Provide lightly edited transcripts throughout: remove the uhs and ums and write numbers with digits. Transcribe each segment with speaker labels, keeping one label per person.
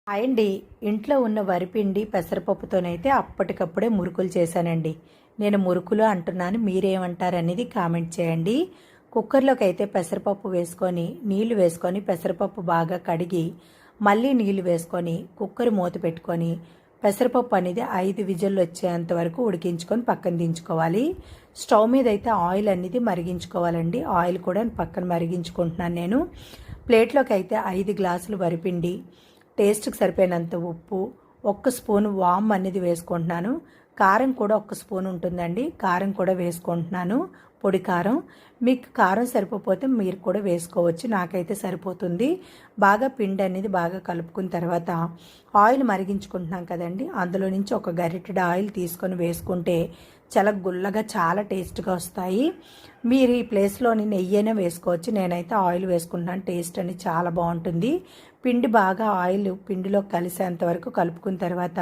Speaker 1: అండి, ఇంట్లో ఉన్న వరిపిండి పెసరపప్పుతోనైతే అప్పటికప్పుడే మురుకులు చేశానండి. నేను మురుకులు అంటున్నాను, మీరేమంటారనేది కామెంట్ చేయండి. కుక్కర్లోకి అయితే పెసరపప్పు వేసుకొని నీళ్లు వేసుకొని పెసరపప్పు బాగా కడిగి మళ్ళీ నీళ్లు వేసుకొని కుక్కర్ మూత పెట్టుకొని పెసరపప్పు అనేది 5 విజిల్లు వచ్చేంత వరకు ఉడికించుకొని పక్కన దించుకోవాలి. స్టవ్ మీద అయితే ఆయిల్ అనేది మరిగించుకోవాలండి. ఆయిల్ కూడా పక్కన మరిగించుకుంటున్నాను నేను. ప్లేట్లోకి అయితే 5 గ్లాసులు వరిపిండి, టేస్ట్కి సరిపోయినంత ఉప్పు, 1 స్పూన్ వామ్ అనేది వేసుకుంటున్నాను. కారం కూడా 1 స్పూన్ ఉంటుందండి, కారం కూడా వేసుకుంటున్నాను, పొడి కారం. మీకు కారం సరిపోతే మీరు కూడా వేసుకోవచ్చు, నాకైతే సరిపోతుంది. బాగా పిండి అనేది బాగా కలుపుకున్న తర్వాత ఆయిల్ మరిగించుకుంటున్నాం కదండి, అందులో నుంచి ఒక గరిటెడు ఆయిల్ తీసుకొని వేసుకుంటే చాలా గుల్లగా చాలా టేస్ట్గా వస్తాయి. మీరు ఈ ప్లేస్లోని నెయ్యి అయినా వేసుకోవచ్చు, నేనైతే ఆయిల్ వేసుకుంటున్నాను. టేస్ట్ అనేది చాలా బాగుంటుంది. పిండి బాగా ఆయిల్ పిండిలో కలిసేంత వరకు కలుపుకున్న తర్వాత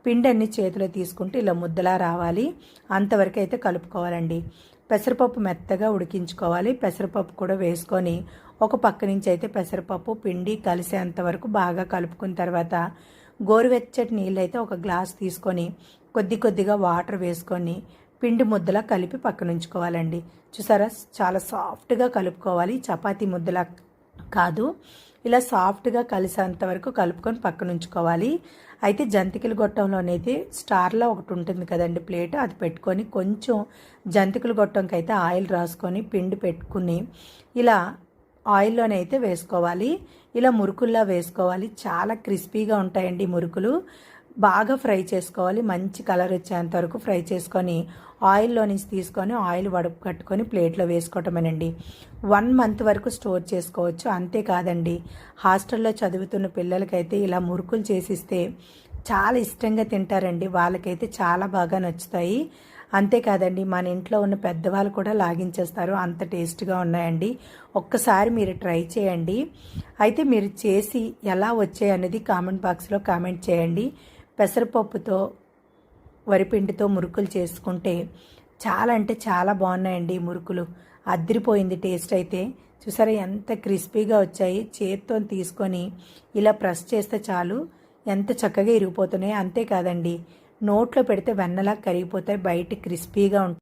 Speaker 1: పిండి అన్ని చేతిలో తీసుకుంటే ఇలా ముద్దలా రావాలి, అంతవరకు అయితే కలుపుకోవాలండి. పెసరపప్పు మెత్తగా ఉడికించుకోవాలి. పెసరపప్పు కూడా వేసుకొని ఒక పక్క నుంచి అయితే పెసరపప్పు పిండి కలిసేంత వరకు బాగా కలుపుకున్న తర్వాత గోరువెచ్చటి నీళ్ళు అయితే ఒక గ్లాస్ తీసుకొని కొద్దిగా వాటర్ వేసుకొని పిండి ముద్దలా కలిపి పక్కన ఉంచుకోవాలండి. చూసారా, చాలా సాఫ్ట్గా కలుపుకోవాలి, చపాతీ ముద్దలా కాదు, ఇలా సాఫ్ట్గా కలిసేంత వరకు కలుపుకొని పక్కన ఉంచుకోవాలి. అయితే జంతికల గొట్టంలోనైతే స్టార్లో ఒకటి ఉంటుంది కదండి ప్లేట్, అది పెట్టుకొని కొంచెం జంతికల గొట్టంకి అయితే ఆయిల్ రాసుకొని పిండి పెట్టుకుని ఇలా ఆయిల్లోనైతే వేసుకోవాలి. ఇలా మురుకుల్లా వేసుకోవాలి, చాలా క్రిస్పీగా ఉంటాయండి మురుకులు. బాగా ఫ్రై చేసుకోవాలి, మంచి కలర్ వచ్చేంత వరకు ఫ్రై చేసుకొని ఆయిల్లో నుంచి తీసుకొని ఆయిల్ వడపు కట్టుకొని ప్లేట్లో వేసుకోవటమేనండి. 1 మంత్ వరకు స్టోర్ చేసుకోవచ్చు. అంతేకాదండి, హాస్టల్లో చదువుతున్న పిల్లలకైతే ఇలా మురుకులు చేసిస్తే చాలా ఇష్టంగా తింటారండి, వాళ్ళకైతే చాలా బాగా నచ్చుతాయి. అంతేకాదండి, మన ఇంట్లో ఉన్న పెద్దవాళ్ళు కూడా లాగించేస్తారు, అంత టేస్ట్గా ఉన్నాయండి. ఒక్కసారి మీరు ట్రై చేయండి. అయితే మీరు చేసి ఎలా వచ్చాయి అనేది కామెంట్ బాక్స్లో కామెంట్ చేయండి. పెసరపప్పుతో వరిపిండితో మురుకులు చేసుకుంటే చాలా అంటే చాలా బాగున్నాయండి మురుకులు. అదిరిపోయింది టేస్ట్ అయితే. చూసారా ఎంత క్రిస్పీగా వచ్చాయి. చేత్తో తీసుకొని ఇలా ప్రెస్ చేస్తే చాలు ఎంత చక్కగా ఇరిగిపోతున్నాయి. అంతేకాదండి, నోట్లో పెడితే వెన్నలా కరిగిపోతాయి, బయట క్రిస్పీగా ఉంటాయి.